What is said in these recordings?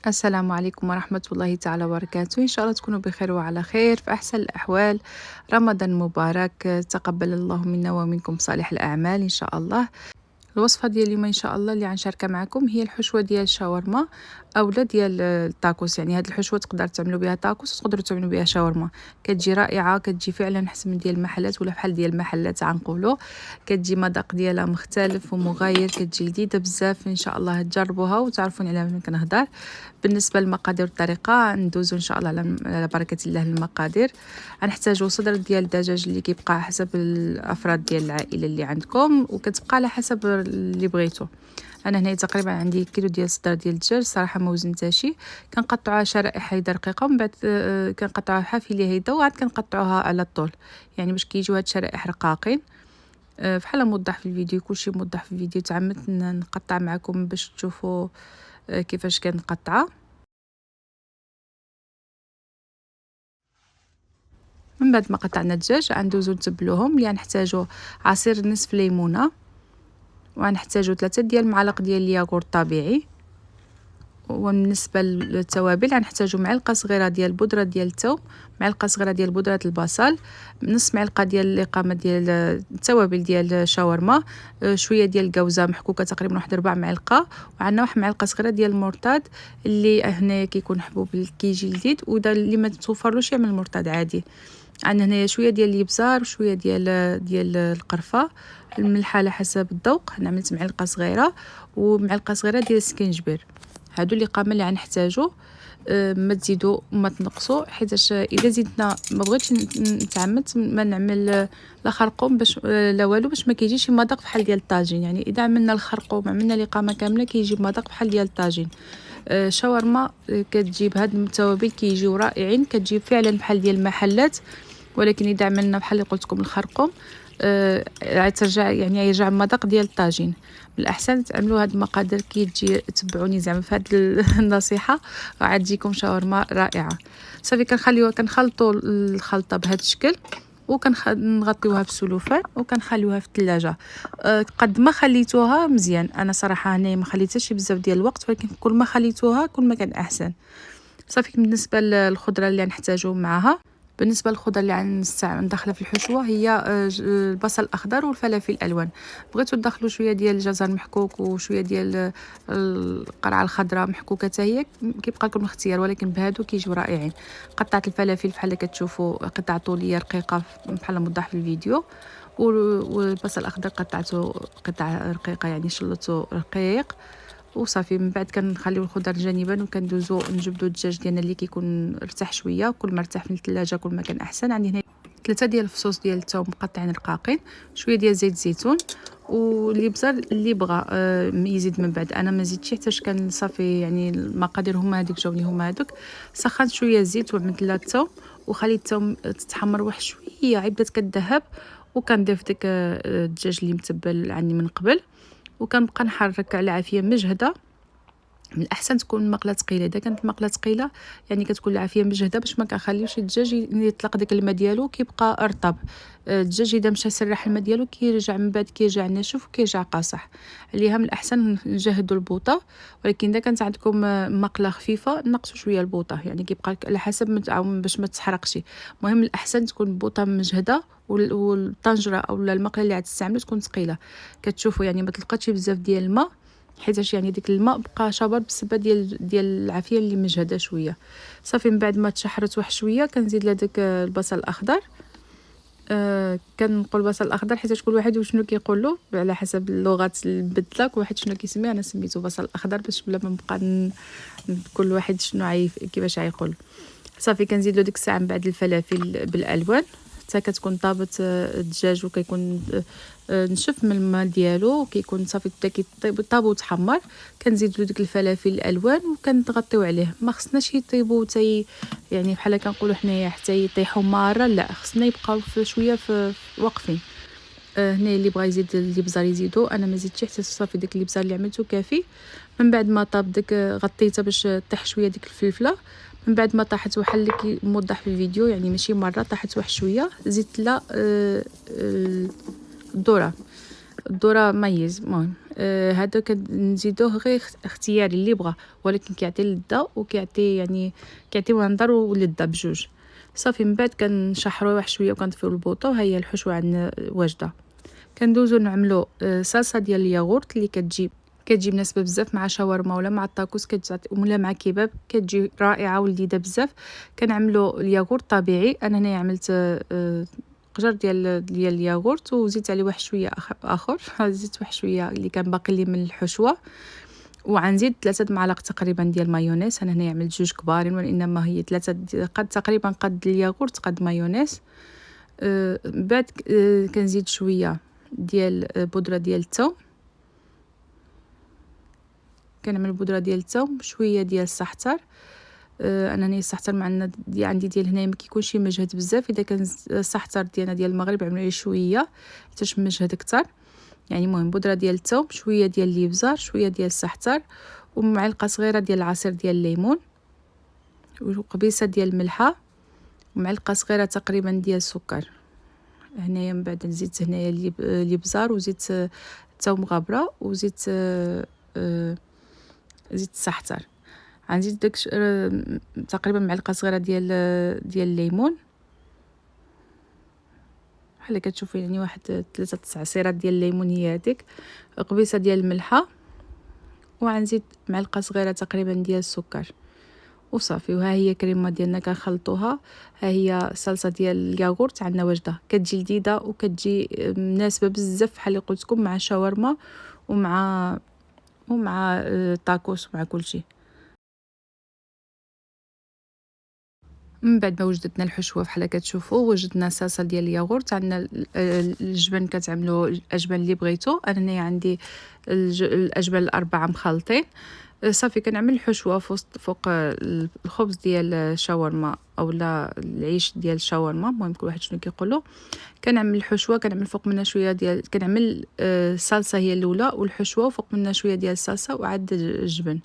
السلام عليكم ورحمة الله تعالى وبركاته. إن شاء الله تكونوا بخير وعلى خير في أحسن الأحوال. رمضان مبارك، تقبل الله منا ومنكم صالح الأعمال إن شاء الله. الوصفة ديال اليوم إن شاء الله اللي غنشاركها معكم هي الحشوة ديال الشاورما أولا ديال الطاكوس. يعني هاد الحشوة تقدر تعملوا بها طاكوس وتقدروا تعملوا بها شاورما، كتجي رائعة، كتجي فعلا حسن من ديال المحلات ولا بحال ديال المحلات عنقولوا. كتجي مذاق ديالها مختلف ومغاير، كتجي لذيذة بزاف. إن شاء الله تجربوها وتعرفوني على من كنهضر. بالنسبة للمقادير والطريقة ندوزو إن شاء الله على بركة الله المقادير. غنحتاجو صدر ديال الدجاج اللي كيبقى حسب الأفراد ديال العائلة اللي عندكم، وكتبقى على حسب اللي بغيتو. انا هنا تقريبا عندي كيلو ديال الصدر ديال الدجاج، صراحه ما وزنتهاشي. كنقطعوها شرائح هيدا رقيقه، ومن بعد كنقطعوها حافيه هيدا، وعاد كنقطعوها على الطول يعني باش كيجيو هاد الشرائح رقاقين. بحال موضح في الفيديو، كلشي موضح في الفيديو. تعمدت نقطع معكم باش تشوفوا كيفاش كنقطعها. من بعد ما قطعنا الدجاج غندوزو نتبلوهم. اللي غنحتاجو عصير نصف ليمونه، وغنحتاجو 3 ديال المعالق ديال الياغورت طبيعي. وبالنسبه للتوابل غنحتاجو معلقه صغيره ديال البودره ديال الثوم، معلقه صغيره ديال بودره البصل، نص معلقه ديال الاقامه ديال التوابل ديال الشاورما، شويه ديال الكاوزه محكوكه تقريبا واحد 4 معالق، وعندنا واحد معلقه صغيره ديال المرطاد اللي هنا كيكون حبوب كيجي لذيذ، ودا اللي ما توفرلوش يعمل المرطاد عادي. عندنا هنايا شويه ديال الابزار وشويه ديال القرفه، الملح على حسب الذوق. انا عملت معلقه صغيره ومعلقه صغيره ديال السكينجبير. هادو اللي قامه اللي غنحتاجو. ما تزيدوا وما تنقصوا، حيت اذا زدنا ما بغيتش نتعمد ما نعمل لا خرقوم باش لا والو، باش ما كيجيش مذاق بحال ديال الطاجين. يعني اذا عملنا الخرقوم عملنا الاقامه كامله كيجي مذاق بحال ديال الطاجين. شاورما كتجيب هاد التوابل كيجيو رائعين، كتجيب فعلا بحال ديال المحلات. ولكن اذا عملنا بحال اللي قلت لكم الخرقوم ترجع يعني يرجع المذاق ديال الطاجين. من الاحسن تعملوا هاد المقادير كي تجي تبعوني زعما في هاد النصيحه، وعاد تجيكم شاورما رائعه. صافي كنخلطوا الخلطه بهذا الشكل، وكنغطيوها بالسلوفان وكنخليوها في الثلاجه. قد ما خليتوها مزيان. انا صراحه هنا ما خليتهاش بزاف ديال الوقت، ولكن كل ما خليتوها كل ما كان احسن. صافي بالنسبه للخضره اللي نحتاجو معها. بالنسبه للخضر اللي ندخلها في الحشوه هي البصل الاخضر والفلافل الالوان. بغيتو تدخلوا شويه ديال الجزر محكوك وشويه ديال القرعه الخضراء محكوكه حتى هي، كيبقى لكم الاختيار، ولكن بهادو كيجيو رائعين. قطعت الفلافل بحال كتشوفوا قطع طوليه رقيقه بحال موضح في الفيديو، والبصل الاخضر قطعته قطع رقيقه يعني شلته رقيق. وصافي من بعد كنخليو الخضر جانبا، وكندوزو نجبدو الدجاج ديالنا اللي كيكون ارتاح شويه. كل ما ارتاح في الثلاجه كل ما كان احسن. عندي هنا 3 ديال الفصوص ديال الثوم مقطعين رقاقين، شويه ديال زيت الزيتون، واللي بزار اللي بغى يزيد من بعد. انا ما زيدتش حتى كان صافي يعني المقادير هما هذيك جاوني هما هذوك. سخنت شويه الزيت وعملت لها الثوم، وخليت الثوم تتحمر واحد شويه عاد بدات كتذهب، وكنضيف داك الدجاج اللي متبل عندي من قبل، وكنبقى نحرك على عافيه مجهده. من الاحسن تكون المقله ثقيله. اذا كانت المقله ثقيله يعني كتكون العافيه مجهده باش ما كنخليوش الدجاج يطلق داك الماء ديالو كيبقى رطب. الدجاج اذا مشى سرح الماء ديالو كيرجع من بعد كيرجع ناشف وكيرجع قاصح. عليها من الاحسن نجهدوا البوطه. ولكن اذا كانت عندكم مقله خفيفه نقصوا شويه البوطه، يعني كيبقى على حسب باش ما تحرقش. المهم الاحسن تكون البوطه مجهده، والطنجره او المقله اللي غتستعملوا تكون ثقيله. كتشوفوا يعني ما تلقاتش بزاف ديال الماء، حيتاش يعني ديك الماء بقى شابر بسبب ديال العافيه اللي مجهده شويه. صافي من بعد ما تشحرت واحد شويه كنزيد لها داك البصل الاخضر. كنقول البصل الاخضر حيت كل واحد وشنو كيقول له على حسب اللغات البدله، كل واحد شنو كيسميه. انا سميتو بصل اخضر باش بلا ما نبقى كل واحد شنو كيفاش يقول. صافي كنزيد له ديك الساعه من بعد الفلافل بالالوان حتى كتكون طابت الدجاج وكيكون نشف من الماء ديالو، وكيكون صافي بدا كيطيب وتحمر. كنزيد له ديك الفلافل الالوان وكنغطيو عليه. ما خصناش يطيبوا يعني بحال كنقولوا حنايا حتى يطيحوا ماره، لا خصنا يبقاو في شويه في واقفين. هنا اللي بغى يزيد الابزار يزيدو، انا ما زيدتش حتى صافي داك الابزار اللي عملته كافي. من بعد ما طاب داك غطيتها باش طيح شويه ديك الفلفله. من بعد ما طاحت بحال اللي موضح في الفيديو، يعني ماشي مره طاحت واحد شويه، زدت لها الذره. الذره ميز. المهم هذا كنزيدوه غير اختياري اللي بغا، ولكن كيعطي اللذه وكيعطي يعني كيعطي منظر ولذه بجوج. صافي من بعد كنشحروه واحد شويه وكنطفيو البوطه. ها هي الحشوه عندنا واجده. كندوزو نعملو صلصه ديال الياغورت اللي كتجي مناسبه بزاف مع شاورما ولا مع الطاكوس ولا مع كباب، كتجي رائعه ولذيذه بزاف. كنعملو الياغورت طبيعي. انا هنا عملت قجر ديال الياغورت وزيدت عليه واحد شويه اخر زدت واحد شويه اللي كان باقي لي من الحشوه، وغنزيد 3 معالق تقريبا ديال مايونيز. انا هنا عملت 2 كبارين وانما هي 3 قد تقريبا قد الياغورت قد مايونيز. بعد كنزيد شويه ديال بودره ديال الثوم. كنعمل بودره ديال الثوم، شويه ديال الزعتر. انا هنا الزعتر معنا عندي ديال هنايا ما كيكونش مجهد بزاف. اذا كان الزعتر ديالنا ديال المغرب عملوا ليه شويه حتى مجهد اكثر. يعني المهم بودره ديال الثوم، شويه ديال الابزار، شويه ديال الزعتر، ومعلقه صغيره ديال العصير ديال الليمون، وقبيصه ديال الملحه، ومعلقه صغيره تقريبا ديال السكر. هنايا من بعد نزيد هنايا الابزار وزيت الثوم غابره وزيت زيت الزعتر. غنزيد داك تقريبا معلقه صغيره ديال الليمون بحال كتشوفوا، يعني واحد 3 عصيرات ديال الليمون هي هذيك، قبيصه ديال الملحه، وغنزيد معلقه صغيره تقريبا ديال السكر وصافي. وها هي كريمه ديالنا كنخلطوها. ها هي صلصه ديال الياغورت عندنا واجده، كتجي لذيذه وكتجي مناسبه بزاف بحال اللي قلت لكم مع شاورما ومع طاكوس ومع كلشي. من بعد ما وجدتنا الحشوه بحال كتشوفوا، وجدنا صلصه ديال الياغورت. عندنا الجبن، كتعملوا الاجبان اللي بغيتو. انا هنا عندي الاجبان الاربعه مخلطين. صافي كنعمل الحشوه فوق الخبز ديال الشاورما اولا العيش ديال الشاورما، المهم كل واحد شنو كيقولوا. كنعمل الحشوه، كنعمل فوق منها شويه ديال كنعمل الصلصه هي الاولى والحشوه، وفوق منها شويه ديال الصلصه وعاد الجبن،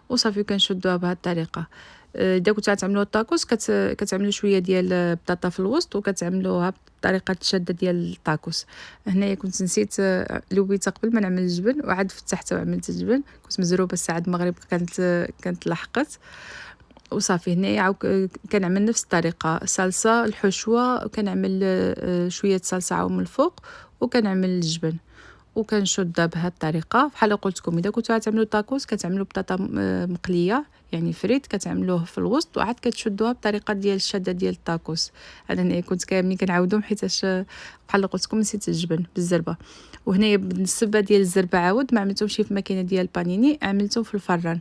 وصافي كنشدوها بهذه الطريقه. اذا كنتو غتعملوا الطاكوس كتعملوا شويه ديال البطاطا في الوسط وكتعملوها بطريقه الشده ديال الطاكوس. هنايا كنت نسيت لويت قبل ما نعمل الجبن وعاد فتحت وعملت الجبن، كنت مزروبه الساعه المغرب كانت لحقت. وصافي هنايا كنعمل نفس الطريقه، صلصه الحشوه، وكنعمل شويه صلصه من الفوق، وكنعمل الجبن وكنشدها بهذه الطريقه. بحال قلت لكم اذا كنتو غتعملوا طاكوس كتعملوا بطاطا مقليه يعني فريت، كتعملوه في الوسط وعاد كتشدوها بطريقه ديال الشده ديال الطاكوس. انا كنت كاملين كنعاودهم حيتاش بحال قلت لكم نسيت الجبن بالزربه. وهنايا بالنسبه ديال الزربه عاود ما عملتهمش في الماكينه ديال البانيني، عملتهم في الفران.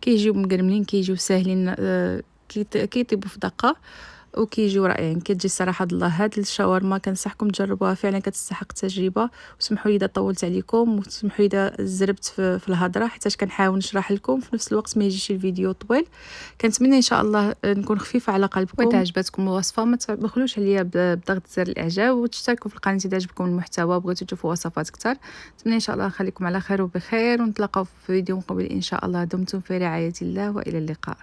كيجيو مقرملين، كيجيو ساهلين، كيطيبوا في دقه وكيجيو رائعين. كتجي الصراحه الله هاد الشاورما كنصحكم تجربوها، فعلا كتستحق التجربه. وسمحوا لي اذا طولت عليكم، وسمحوا لي اذا زربت في الهضره حيت كنحاول نشرح لكم في نفس الوقت ما يجيش الفيديو طويل. كنتمنى ان شاء الله نكون خفيفه على قلبكم. واذا عجبتكم الوصفه ما تبخلوش عليا بضغط زر الاعجاب وتشتركوا في القناه اذا عجبكم المحتوى وبغيتوا تشوفوا وصفات اكثر. نتمنى ان شاء الله نخليكم على خير وبخير، ونتلاقاو في فيديو مقبل ان شاء الله. دمتم في رعايه الله والى اللقاء.